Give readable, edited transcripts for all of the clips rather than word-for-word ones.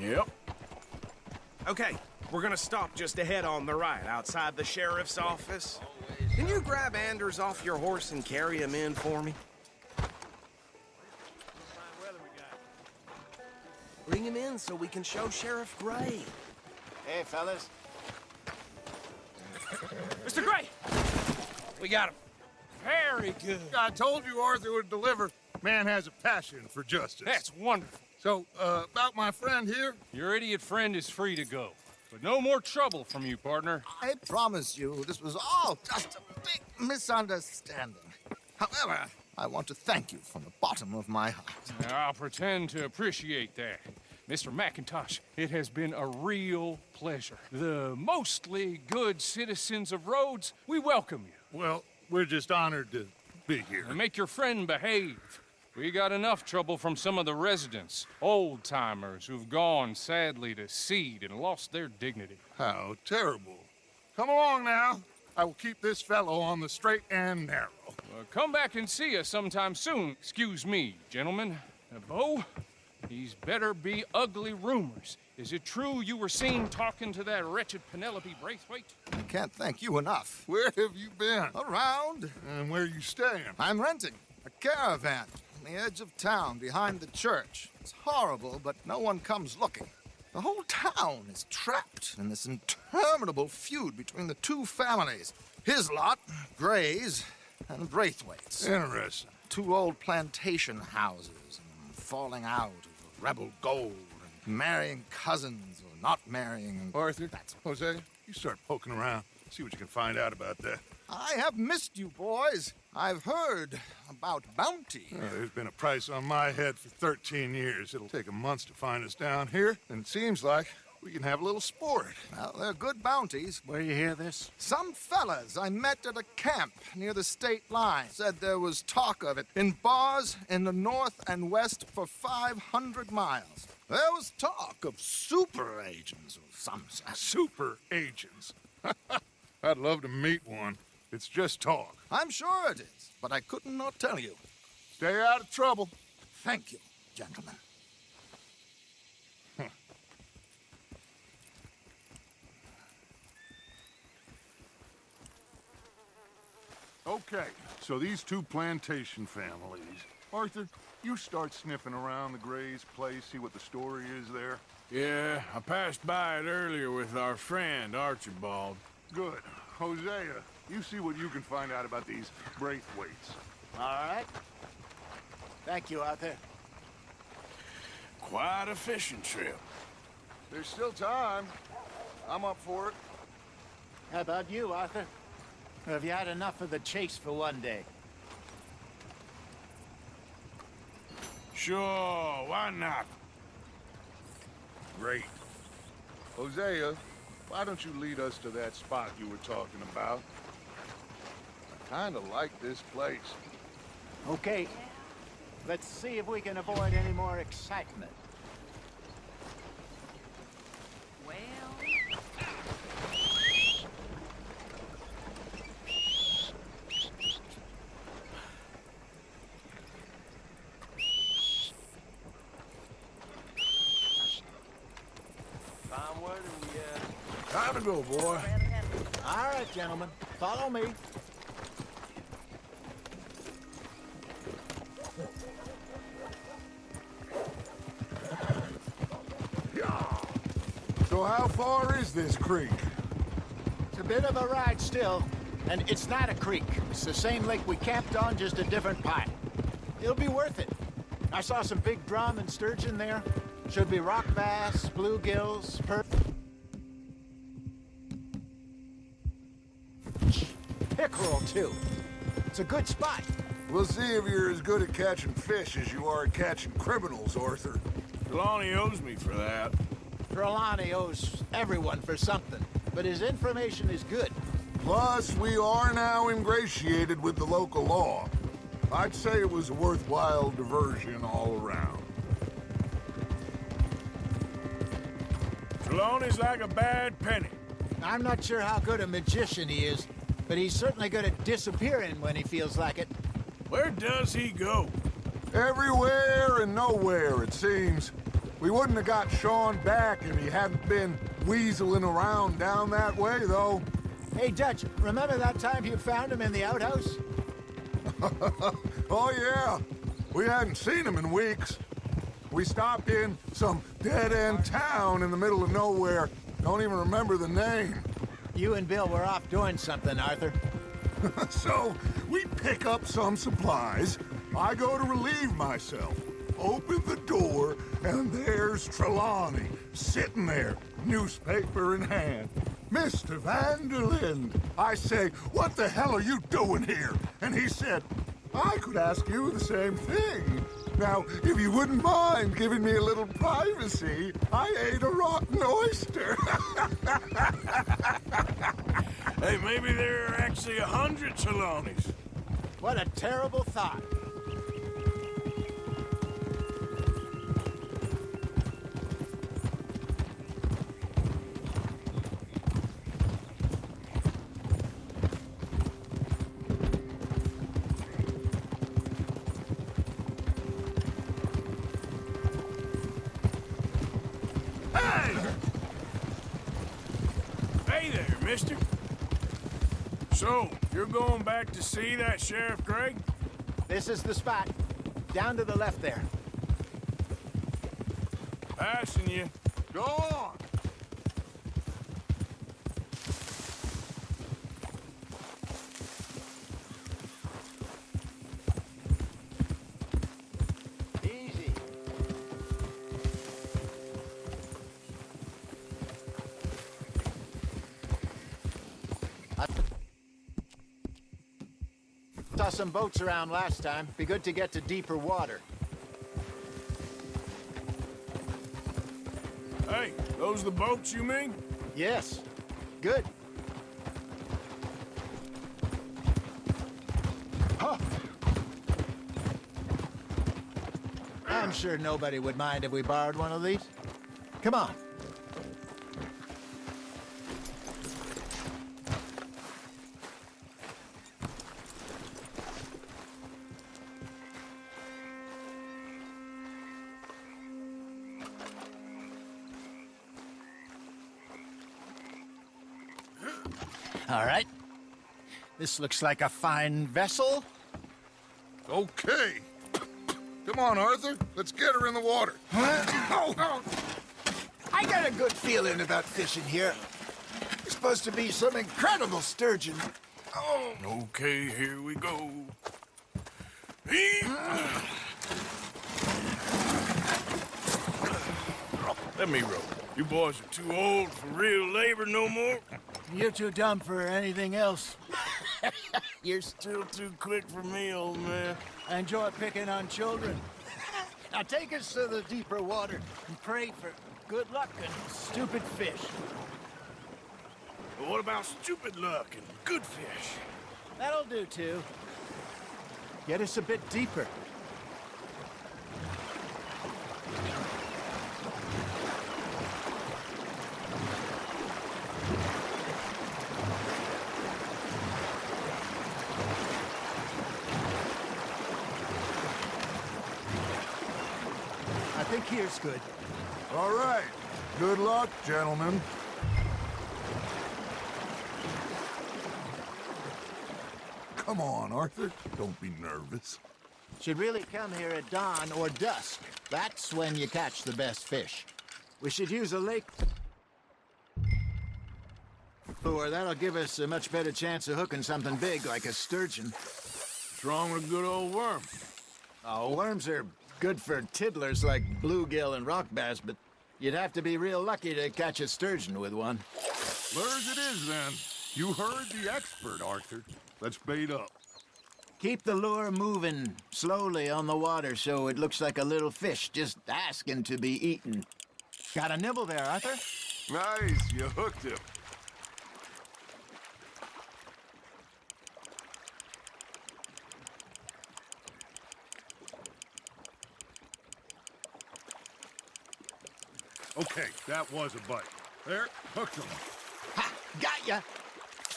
Yep. Okay, we're gonna stop just ahead on the right, outside the sheriff's office. Can you grab Anders off your horse and carry him in for me? Bring him in so we can show Sheriff Gray. Hey, fellas. Mr. Gray! We got him. Very good. I told you Arthur would deliver. Man has a passion for justice. That's wonderful. So, about my friend here? Your idiot friend is free to go. But no more trouble from you, partner. I promise you, this was all just a big misunderstanding. However, I want to thank you from the bottom of my heart. I'll pretend to appreciate that. Mr. McIntosh, it has been a real pleasure. The mostly good citizens of Rhodes, we welcome you. Well, we're just honored to be here. And make your friend behave. We got enough trouble from some of the residents, old-timers who've gone, sadly, to seed and lost their dignity. How terrible. Come along now. I will keep this fellow on the straight and narrow. Come back and see us sometime soon. Excuse me, gentlemen. Bo, these better be ugly rumors. Is it true you were seen talking to that wretched Penelope Braithwaite? I can't thank you enough. Where have you been? Around. And where you staying? I'm renting a caravan on the edge of town behind the church. It's horrible, but no one comes looking. The whole town is trapped in this interminable feud between the two families. His lot, Gray's, and Braithwaite's. Interesting. Two old plantation houses, and falling out over rebel gold, and marrying cousins or not marrying. And Arthur, Jose, you start poking around. See what you can find out about that. I have missed you, boys. I've heard about bounty. There's been a price on my head for 13 years. It'll take a month to find us down here, and it seems like we can have a little sport. Well, they're good bounties. Where you hear this? Some fellas I met at a camp near the state line said there was talk of it in bars in the north and west for 500 miles. There was talk of super agents or some such. Super agents. I'd love to meet one. It's just talk. I'm sure it is, but I couldn't not tell you. Stay out of trouble. Thank you, gentlemen. Okay, so these two plantation families. Arthur, you start sniffing around the Gray's place, see what the story is there. Yeah, I passed by it earlier with our friend, Archibald. Good. Hosea, you see what you can find out about these Braithwaites. All right. Thank you, Arthur. Quite a fishing trip. There's still time. I'm up for it. How about you, Arthur? Or have you had enough of the chase for one day? Sure, why not? Great. Hosea, why don't you lead us to that spot you were talking about? I kinda like this place. Okay. Let's see if we can avoid any more excitement. Well... Time to go, boy. All right, gentlemen. Follow me. So how far is this creek? It's a bit of a ride still. And it's not a creek. It's the same lake we camped on, just a different part. It'll be worth it. I saw some big drum and sturgeon there. Should be rock bass, bluegills, pickerel, too. It's a good spot. We'll see if you're as good at catching fish as you are at catching criminals, Arthur. Trelawney owes me for that. Trelawney owes everyone for something, but his information is good. Plus, we are now ingratiated with the local law. I'd say it was a worthwhile diversion all around. Trelawney's like a bad penny. I'm not sure how good a magician he is, but he's certainly good at disappearing when he feels like it. Where does he go? Everywhere and nowhere, it seems. We wouldn't have got Sean back if he hadn't been weaseling around down that way, though. Hey, Dutch, remember that time you found him in the outhouse? Oh, yeah. We hadn't seen him in weeks. We stopped in some dead-end town in the middle of nowhere. Don't even remember the name. You and Bill were off doing something, Arthur. So, we pick up some supplies. I go to relieve myself. Open the door, and there's Trelawney, sitting there, newspaper in hand. Mr. Vanderlyn. I say, what the hell are you doing here? And he said, I could ask you the same thing. Now, if you wouldn't mind giving me a little privacy, I ate a rotten oyster. Hey, maybe there are actually 100 Trelawneys. What a terrible thought. Hey there, mister. So, you're going back to see that Sheriff Gregg? This is the spot. Down to the left there. Passing you. Go on. Easy. Saw some boats around last time. Be good to get to deeper water. Hey, those the boats you mean? Yes. Good. Huh. I'm sure nobody would mind if we borrowed one of these. Come on. All right. This looks like a fine vessel. Okay. Come on, Arthur. Let's get her in the water. I got a good feeling about fishing here. It's supposed to be some incredible sturgeon. Oh, Okay, here we go. Let me row. You boys are too old for real labor no more. you're too dumb for anything else. You're still too quick for me, old man. I enjoy picking on children. Now take us to the deeper water and pray for good luck and stupid fish. But what about stupid luck and good fish? That'll do too. Get us a bit deeper. I think here's good. All right. Good luck, gentlemen. Come on, Arthur. Don't be nervous. Should really come here at dawn or dusk. That's when you catch the best fish. We should use a lake lure. That'll give us a much better chance of hooking something big like a sturgeon. What's wrong with a good old worm? Oh, worms are good for tiddlers like bluegill and rock bass, but you'd have to be real lucky to catch a sturgeon with one. Lures it is, then. You heard the expert, Arthur. Let's bait up. Keep the lure moving slowly on the water so it looks like a little fish just asking to be eaten. Got a nibble there, Arthur? Nice. You hooked him. Okay, that was a bite. There, hooked him. Ha! Got ya!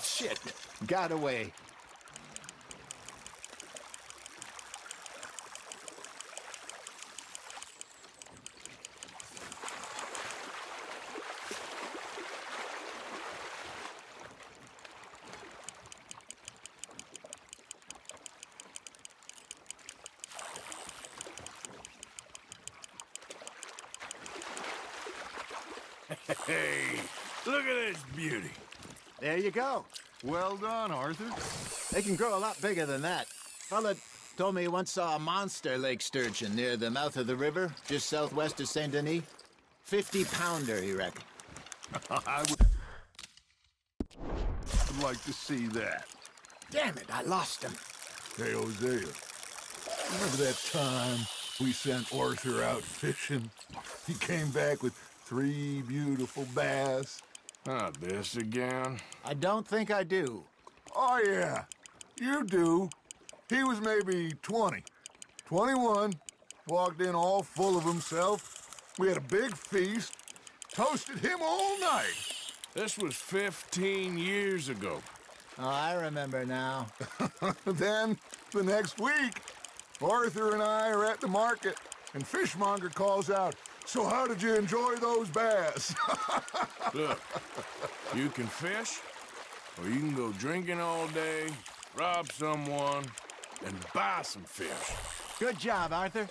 Shit, got away. Hey, look at this beauty. There you go. Well done, Arthur. They can grow a lot bigger than that. Fella told me he once saw a monster lake sturgeon near the mouth of the river, just southwest of Saint Denis. 50-pounder, he reckoned. I would like to see that. Damn it, I lost him. Hey, Hosea, remember that time we sent Arthur out fishing? He came back with 3 beautiful bass. Not this again. I don't think I do. Oh, yeah, you do. He was maybe 20, 21, walked in all full of himself. We had a big feast, toasted him all night. This was 15 years ago. Oh, I remember now. Then, the next week, Arthur and I are at the market, and Fishmonger calls out, "So how did you enjoy those bass?" Look, you can fish, or you can go drinking all day, rob someone, and buy some fish. Good job, Arthur.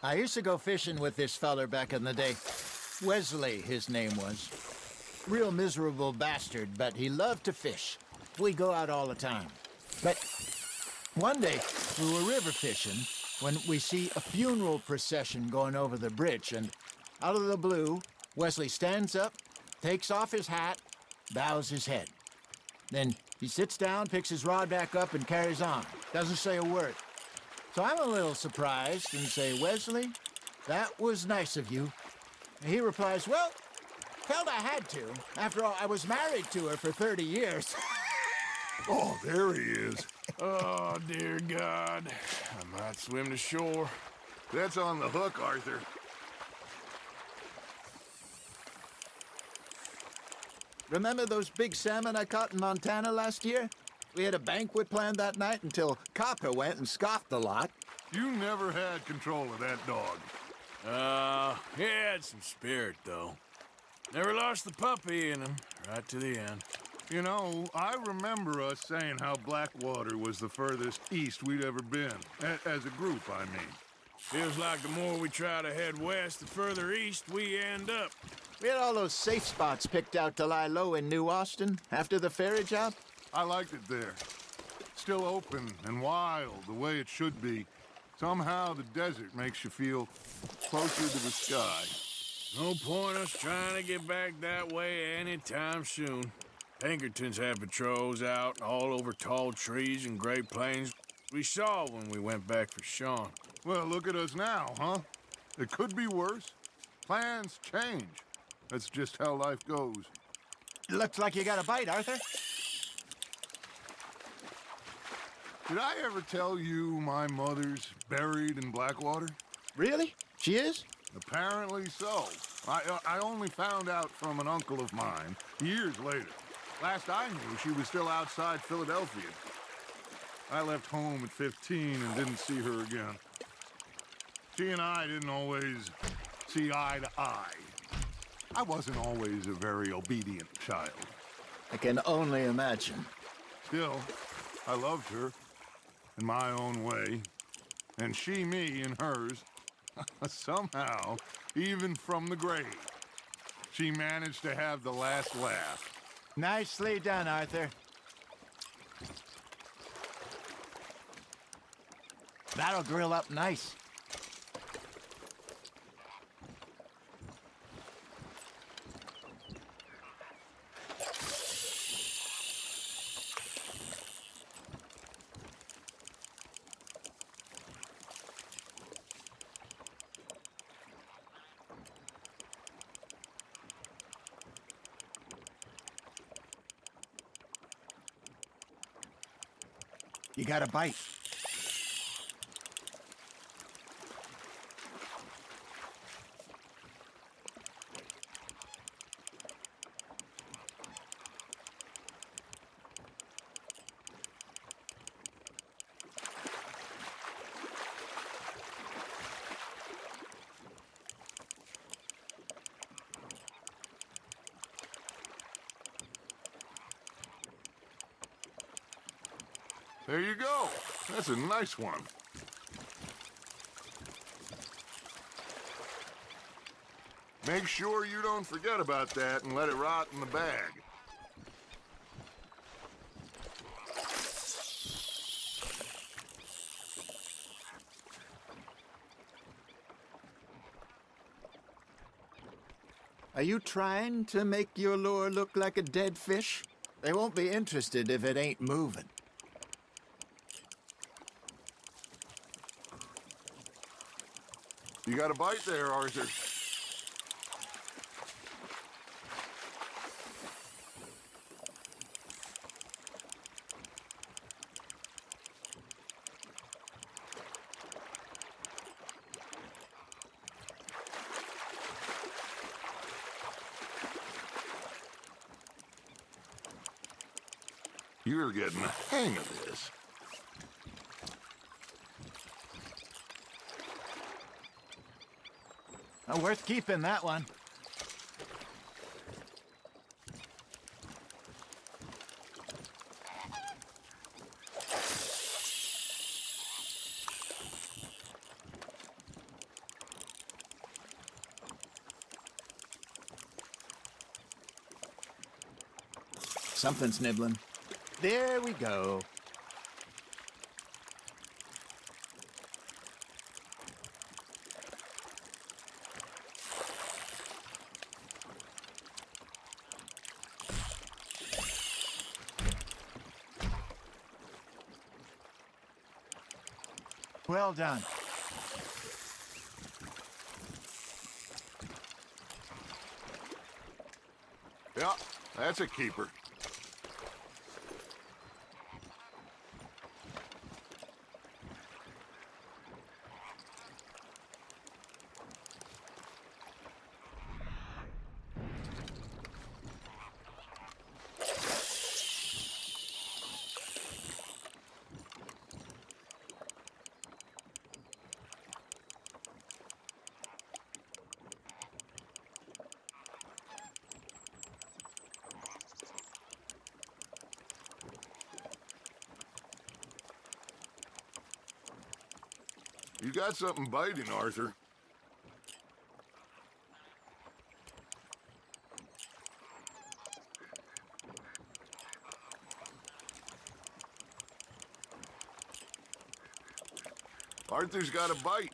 I used to go fishing with this feller back in the day. Wesley, his name was. Real miserable bastard, but he loved to fish. We go out all the time. But one day, we were river fishing when we see a funeral procession going over the bridge, and out of the blue, Wesley stands up, takes off his hat, bows his head. Then he sits down, picks his rod back up, and carries on. Doesn't say a word. So I'm a little surprised and say, "Wesley, that was nice of you." And he replies, "Well, felt I had to. After all, I was married to her for 30 years. Oh, there he is. Oh, dear God. I might swim to shore. That's on the hook, Arthur. Remember those big salmon I caught in Montana last year? We had a banquet planned that night until Copper went and scoffed a lot. You never had control of that dog. He had some spirit, though. Never lost the puppy in him, right to the end. You know, I remember us saying how Blackwater was the furthest east we'd ever been. As a group, I mean. Feels like the more we try to head west, the further east we end up. We had all those safe spots picked out to lie low in New Austin after the ferry job. I liked it there. Still open and wild, the way it should be. Somehow the desert makes you feel closer to the sky. No point us trying to get back that way anytime soon. Pinkertons had patrols out all over tall trees and Great Plains we saw when we went back for Sean. Well, look at us now, huh? It could be worse. Plans change. That's just how life goes. Looks like you got a bite, Arthur. Did I ever tell you my mother's buried in Blackwater? Really? She is? Apparently so. I only found out from an uncle of mine years later. Last I knew, she was still outside Philadelphia. I left home at 15 and didn't see her again. She and I didn't always see eye to eye. I wasn't always a very obedient child. I can only imagine. Still, I loved her in my own way, and she me in hers. Somehow, even from the grave, she managed to have the last laugh. Nicely done, Arthur. That'll grill up nice. You got a bite. There you go. That's a nice one. Make sure you don't forget about that and let it rot in the bag. Are you trying to make your lure look like a dead fish? They won't be interested if it ain't moving. You got a bite there, Arthur. You're getting the hang of this. Oh, worth keeping, that one. Something's nibbling. There we go. Well done. Yeah, that's a keeper. You got something biting, Arthur. Arthur's got a bite.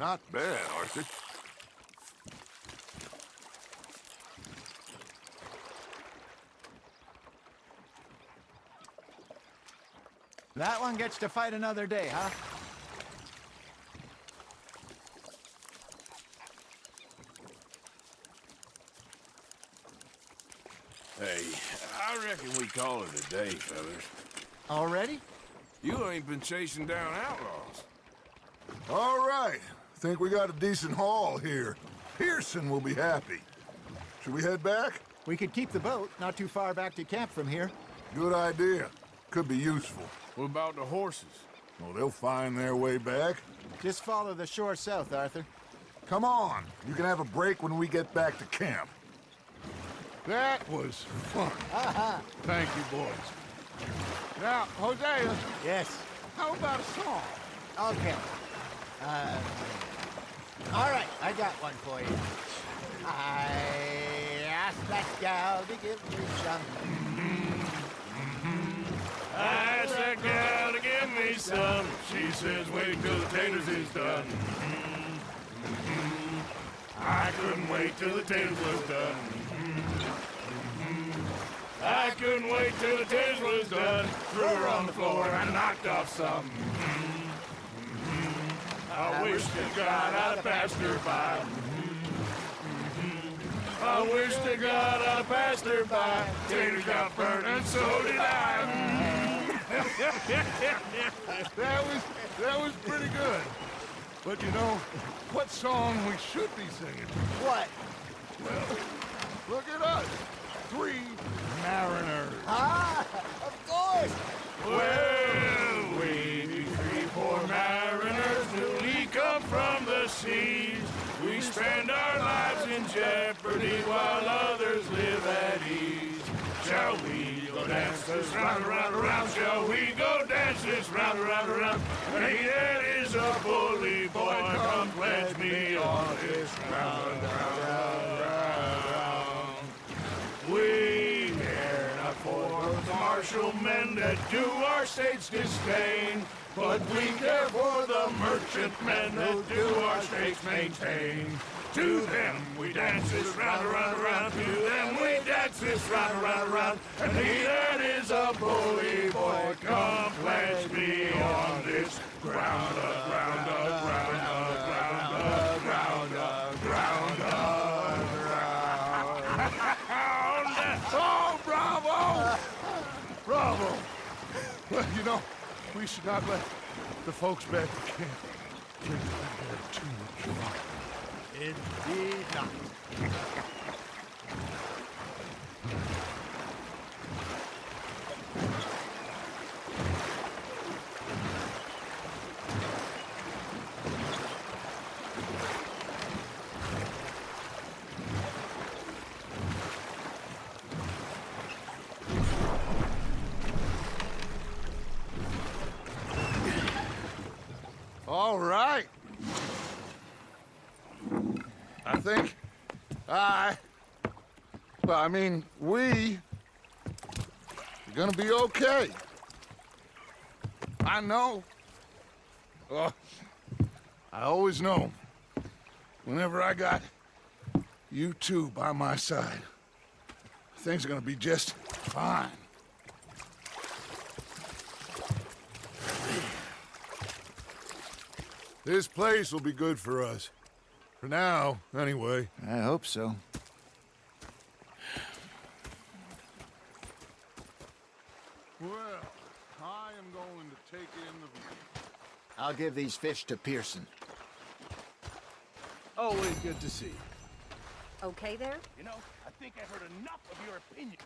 Not bad, Arthur. That one gets to fight another day, huh? Hey, I reckon we call it a day, fellas. Already? You ain't been chasing down outlaws. All right. Think we got a decent haul here. Pearson will be happy. Should we head back? We could keep the boat not too far back to camp from here. Good idea. Could be useful. What about the horses? Well, they'll find their way back. Just follow the shore south, Arthur. Come on. You can have a break when we get back to camp. That was fun. Thank you, boys. Now, Hosea, Yes. how about a song? Okay. All right, I got one for you. I asked that gal to give me some. I asked that gal to give me some. She says, wait till the taters is done. I couldn't wait till the taters was done. I couldn't wait till the taters was done. Threw her on the floor and knocked off some. I wish to God I'd have passed her by. I wish to God I'd have passed her by. Taters got burnt and so did I. That was pretty good. But you know, what song we should be singing? What? Look at us. 3 mariners. Ah, of course. Well, we be 3 poor mariners, newly come from the seas. We spend our lives in jeopardy while others live at ease. Shall we go dance this round, around, around? Shall we go dance this round, around, around? Hey, that is a bully boy, come pledge me on this round, round, round, round. We care not for the martial men that do our state's disdain, but we care for the merchantmen that do our states maintain. To them we dance this round, around, around. To them we dance this round, around, around. And he that is a bully boy, come pledge me on this ground, ground, ground, ground, ground, ground, ground, ground. Oh, bravo! Bravo! Well, you know, we should not let the folks back at camp drink there too much wine. Indeed not. All right. I think we are gonna be okay. I know. I always know. Whenever I got you two by my side, things are gonna be just fine. This place will be good for us. For now, anyway. I hope so. Well, I am going to take in the view. I'll give these fish to Pearson. Always good to see you. Okay there? You know, I think I've heard enough of your opinion.